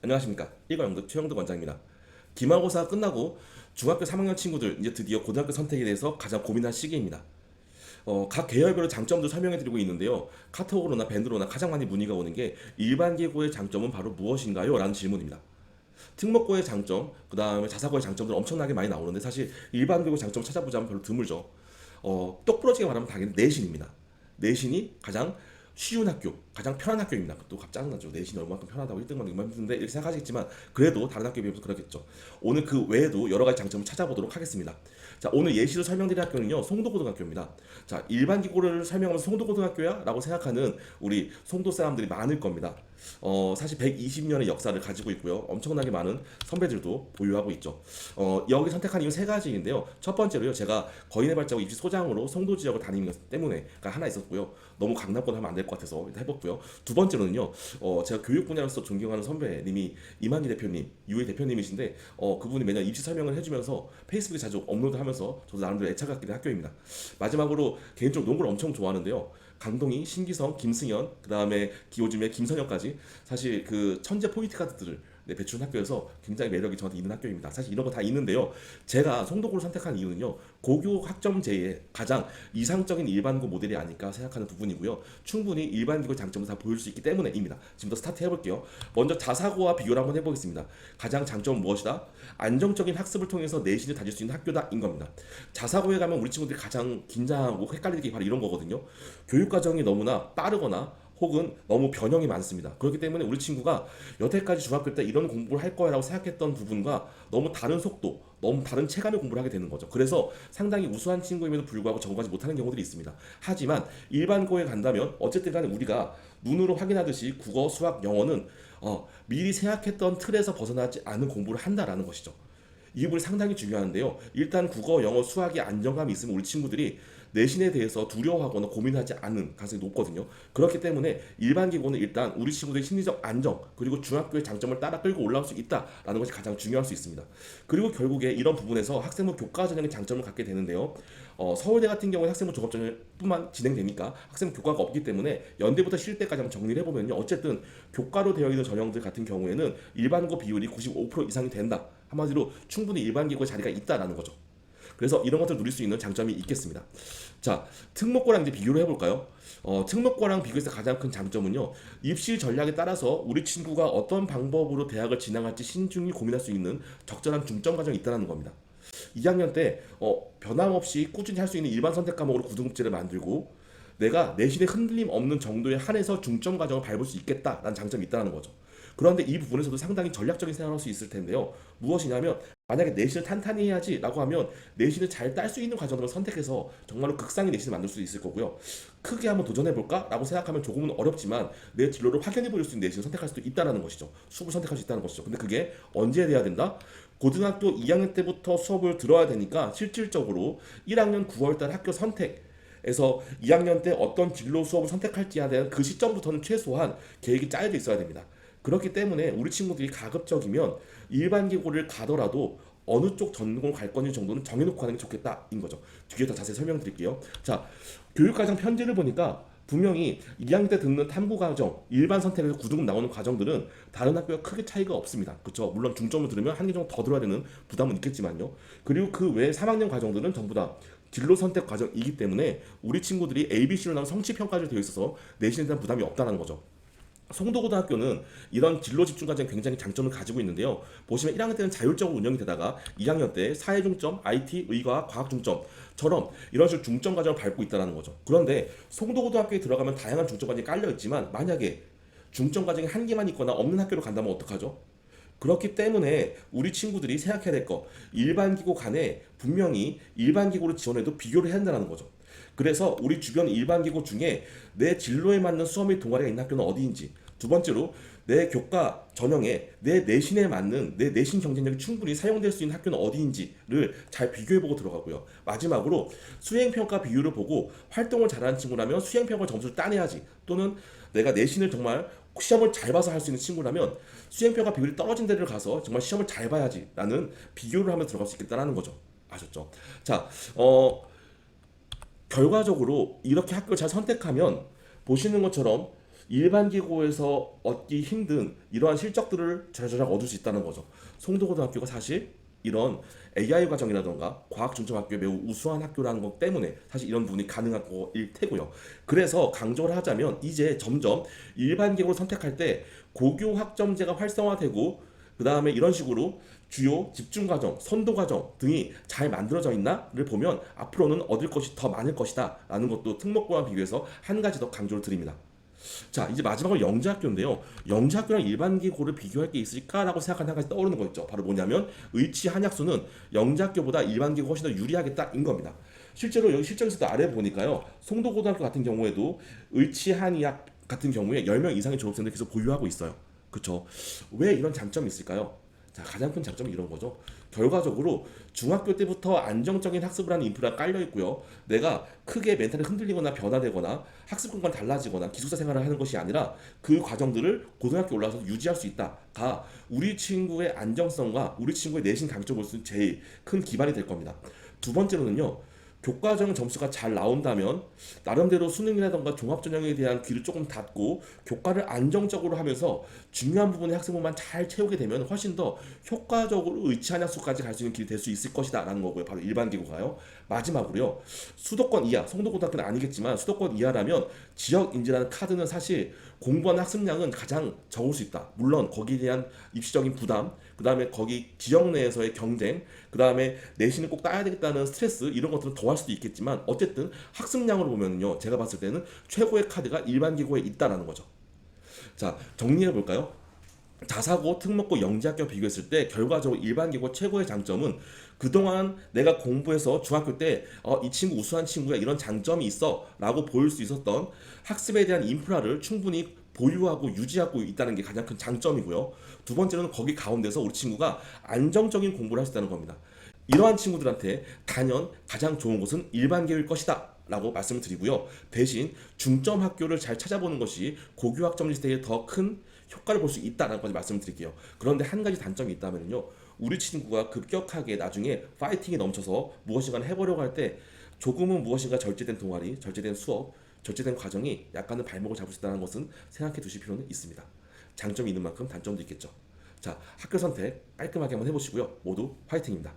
안녕하십니까. 1과 연극 최영덕 원장입니다. 기말고사 끝나고 중학교 3학년 친구들 이제 드디어 고등학교 선택에 대해서 가장 고민할 시기입니다. 각 계열별로 장점도 설명해 드리고 있는데요. 카톡으로나 밴드로나 가장 많이 문의가 오는 게 일반계고의 장점은 바로 무엇인가요? 라는 질문입니다. 특목고의 장점, 그 다음에 자사고의 장점들 엄청나게 많이 나오는데 사실 일반계고 장점을 찾아보자면 별로 드물죠. 똑부러지게 말하면 당연히 내신입니다. 내신이 가장 쉬운 학교, 가장 편한 학교입니다. 또 갑자기 짜증나죠. 내신이 얼마큼 편하다고 1등만 얼마나 힘든데 이렇게 생각하시겠지만 그래도 다른 학교에 비해서 그렇겠죠. 오늘 그 외에도 여러 가지 장점을 찾아보도록 하겠습니다. 자, 오늘 예시로 설명드릴 학교는요. 송도고등학교입니다. 자, 일반 기고를 설명하면서 송도고등학교야? 라고 생각하는 우리 송도 사람들이 많을 겁니다. 사실 120년의 역사를 가지고 있고요. 엄청나게 많은 선배들도 보유하고 있죠. 여기 선택한 이유 세 가지인데요. 첫 번째로요. 제가 거인의 발자국 입시 소장으로 송도 지역을 다니는 것 때문에가 하나 있었고요. 너무 강남권 하면 안 될 것 같아서 일단 해봤고요. 두 번째로는요. 제가 교육 분야로서 존경하는 선배님이 이만희 대표님, 유해 대표님이신데 그분이 매년 입시 설명을 해주면서 페이스북에 자주 업로드하면서 저도 나름대로 애착 갖게 된 학교입니다. 마지막으로 개인적으로 농구를 엄청 좋아하는데요. 강동희, 신기성, 김승현, 그 다음에 요즘에 김선혁까지 사실 그 천재 포인트 가드들을 배출한 학교여서 굉장히 매력이 저한테 있는 학교입니다. 사실 이런 거 다 있는데요. 제가 송도고를 선택한 이유는요. 고교 학점제의 가장 이상적인 일반고 모델이 아닐까 생각하는 부분이고요. 충분히 일반기고 장점을 다 보일 수 있기 때문에입니다. 지금부터 스타트 해볼게요. 먼저 자사고와 비교를 한번 해보겠습니다. 가장 장점은 무엇이다? 안정적인 학습을 통해서 내신을 다질 수 있는 학교다인 겁니다. 자사고에 가면 우리 친구들이 가장 긴장하고 헷갈리는 게 바로 이런 거거든요. 교육 과정이 너무나 빠르거나 혹은 너무 변형이 많습니다. 그렇기 때문에 우리 친구가 여태까지 중학교 때 이런 공부를 할 거야라고 생각했던 부분과 너무 다른 속도, 너무 다른 체감의 공부를 하게 되는 거죠. 그래서 상당히 우수한 친구임에도 불구하고 적응하지 못하는 경우들이 있습니다. 하지만 일반고에 간다면 어쨌든 간에 우리가 눈으로 확인하듯이 국어, 수학, 영어는 미리 생각했던 틀에서 벗어나지 않은 공부를 한다라는 것이죠. 이 부분이 상당히 중요한데요. 일단 국어, 영어, 수학이 안정감이 있으면 우리 친구들이 내신에 대해서 두려워하거나 고민하지 않는 가능성이 높거든요. 그렇기 때문에 일반 기고는 일단 우리 친구들의 심리적 안정 그리고 중학교의 장점을 따라 끌고 올라올 수 있다라는 것이 가장 중요할 수 있습니다. 그리고 결국에 이런 부분에서 학생부 교과 전형의 장점을 갖게 되는데요. 서울대 같은 경우에 학생부 종합전형뿐만 진행되니까 학생부 교과가 없기 때문에 연대부터 실대까지 한번 정리를 해보면요. 어쨌든 교과로 되어 있는 전형들 같은 경우에는 일반고 비율이 95% 이상이 된다. 한마디로 충분히 일반 기고의 자리가 있다라는 거죠. 그래서 이런 것들을 누릴 수 있는 장점이 있겠습니다. 자, 특목고랑 이제 비교를 해볼까요? 특목고랑 비교해서 가장 큰 장점은요, 입시 전략에 따라서 우리 친구가 어떤 방법으로 대학을 진학할지 신중히 고민할 수 있는 적절한 중점 과정이 있다는 겁니다. 2학년 때 변함없이 꾸준히 할 수 있는 일반 선택 과목으로 구등급제를 만들고 내가 내신에 흔들림 없는 정도에 한해서 중점 과정을 밟을 수 있겠다라는 장점이 있다는 거죠. 그런데 이 부분에서도 상당히 전략적인 생각을 할 수 있을 텐데요. 무엇이냐면 만약에 내신을 탄탄히 해야지라고 하면 내신을 잘 딸 수 있는 과정을 선택해서 정말로 극상의 내신을 만들 수 있을 거고요. 크게 한번 도전해볼까라고 생각하면 조금은 어렵지만 내 진로를 확연히 보일 수 있는 내신을 선택할 수도 있다는 것이죠. 수업을 선택할 수 있다는 것이죠. 근데 그게 언제 돼야 된다? 고등학교 2학년 때부터 수업을 들어야 되니까 실질적으로 1학년 9월달 학교 선택에서 2학년 때 어떤 진로 수업을 선택할지에 대한 그 시점부터는 최소한 계획이 짜여져 있어야 됩니다. 그렇기 때문에 우리 친구들이 가급적이면 일반 기고를 가더라도 어느 쪽 전공을 갈 건지 정도는 정해놓고 하는 게 좋겠다인 거죠. 뒤에 더 자세히 설명드릴게요. 자, 교육과정 편지를 보니까 분명히 2학년 때 듣는 탐구과정, 일반 선택에서 9등급 나오는 과정들은 다른 학교와 크게 차이가 없습니다. 그렇죠? 물론 중점을 들으면 한 개 정도 더 들어야 되는 부담은 있겠지만요. 그리고 그 외 3학년 과정들은 전부 다 진로 선택 과정이기 때문에 우리 친구들이 ABC로 나온 성취 평가를 되어 있어서 내신에 대한 부담이 없다는 거죠. 송도고등학교는 이런 진로 집중 과정에 굉장히 장점을 가지고 있는데요. 보시면 1학년 때는 자율적으로 운영이 되다가 2학년 때 사회 중점, IT, 의과학, 과학 중점처럼 이런 식으로 중점 과정을 밟고 있다는 거죠. 그런데 송도고등학교에 들어가면 다양한 중점 과정이 깔려 있지만 만약에 중점 과정이 한 개만 있거나 없는 학교로 간다면 어떡하죠? 그렇기 때문에 우리 친구들이 생각해야 될 거 일반 기고 간에 분명히 일반 기고를 지원해도 비교를 해야 한다는 거죠. 그래서 우리 주변 일반 기고 중에 내 진로에 맞는 수업 및 동아리가 있는 학교는 어디인지, 두 번째로 내 교과 전형에 내 내신에 맞는 내 내신 경쟁력이 충분히 사용될 수 있는 학교는 어디인지를 잘 비교해보고 들어가고요. 마지막으로 수행평가 비율을 보고 활동을 잘하는 친구라면 수행평가 점수를 따내야지, 또는 내가 내신을 정말 시험을 잘 봐서 할 수 있는 친구라면 수행평가 비율이 떨어진 데를 가서 정말 시험을 잘 봐야지라는 비교를 하면서 들어갈 수 있겠다는 거죠. 아셨죠? 자, 결과적으로 이렇게 학교를 잘 선택하면 보시는 것처럼 일반 기고에서 얻기 힘든 이러한 실적들을 자주자주 얻을 수 있다는 거죠. 송도고등학교가 사실 이런 AI 과정이라던가 과학 중점 학교에 매우 우수한 학교라는 것 때문에 사실 이런 부분이 가능한 거일 테고요. 그래서 강조를 하자면 이제 점점 일반 기고를 선택할 때 고교 학점제가 활성화되고 그 다음에 이런 식으로 주요 집중 과정, 선도 과정 등이 잘 만들어져 있나를 보면 앞으로는 얻을 것이 더 많을 것이다라는 것도 특목고와 비교해서 한 가지 더 강조를 드립니다. 자, 이제 마지막으로 영재학교인데요. 영재학교랑 일반기고를 비교할 게 있을까라고 생각하는 한 가지 떠오르는 거 있죠. 바로 뭐냐면 의치 한약수는 영재학교보다 일반기고 훨씬 더 유리하겠다인 겁니다. 실제로 여기 실적에서도 아래 보니까요. 송도고등학교 같은 경우에도 의치 한의학 같은 경우에 10명 이상의 졸업생들 계속 보유하고 있어요. 그쵸? 왜 이런 장점이 있을까요? 자, 가장 큰 장점은 이런 거죠. 결과적으로 중학교 때부터 안정적인 학습을 하는 인프라가 깔려 있고요. 내가 크게 멘탈이 흔들리거나 변화되거나 학습 공간 달라지거나 기숙사 생활을 하는 것이 아니라 그 과정들을 고등학교 올라가서 유지할 수 있다가 우리 친구의 안정성과 우리 친구의 내신 강점을 볼 수 있는 제일 큰 기반이 될 겁니다. 두 번째로는요. 교과정 점수가 잘 나온다면 나름대로 수능이라던가 종합전형에 대한 귀를 조금 닫고 교과를 안정적으로 하면서 중요한 부분의 학생부만 잘 채우게 되면 훨씬 더 효과적으로 의치한 약수까지 갈 수 있는 길이 될 수 있을 것이다 라는 거고요. 바로 일반 기고가요. 마지막으로요. 수도권 이하, 송도고등학교는 아니겠지만 수도권 이하라면 지역인지라는 카드는 사실 공부하는 학습량은 가장 적을 수 있다. 물론 거기에 대한 입시적인 부담, 그 다음에 거기 지역 내에서의 경쟁, 그 다음에 내신을 꼭 따야 되겠다는 스트레스 이런 것들은 더할 수도 있겠지만 어쨌든 학습량으로 보면요. 제가 봤을 때는 최고의 카드가 일반 기고에 있다라는 거죠. 자, 정리해 볼까요? 자사고, 특목고, 영재학교 비교했을 때 결과적으로 일반기고 최고의 장점은 그동안 내가 공부해서 중학교 때 이 친구 우수한 친구야 이런 장점이 있어 라고 보일 수 있었던 학습에 대한 인프라를 충분히 보유하고 유지하고 있다는 게 가장 큰 장점이고요. 두 번째로는 거기 가운데서 우리 친구가 안정적인 공부를 할 수 있다는 겁니다. 이러한 친구들한테 단연 가장 좋은 곳은 일반계일 것이다 라고 말씀을 드리고요. 대신 중점 학교를 잘 찾아보는 것이 고교 학점 리스트에 더 큰 효과를 볼 수 있다는 것까지 말씀을 드릴게요. 그런데 한 가지 단점이 있다면요. 우리 친구가 급격하게 나중에 파이팅이 넘쳐서 무엇인가 해보려고 할 때 조금은 무엇인가 절제된 동아리, 절제된 수업, 절제된 과정이 약간은 발목을 잡을 수 있다는 것은 생각해 두실 필요는 있습니다. 장점이 있는 만큼 단점도 있겠죠. 자, 학교 선택 깔끔하게 한번 해보시고요. 모두 파이팅입니다.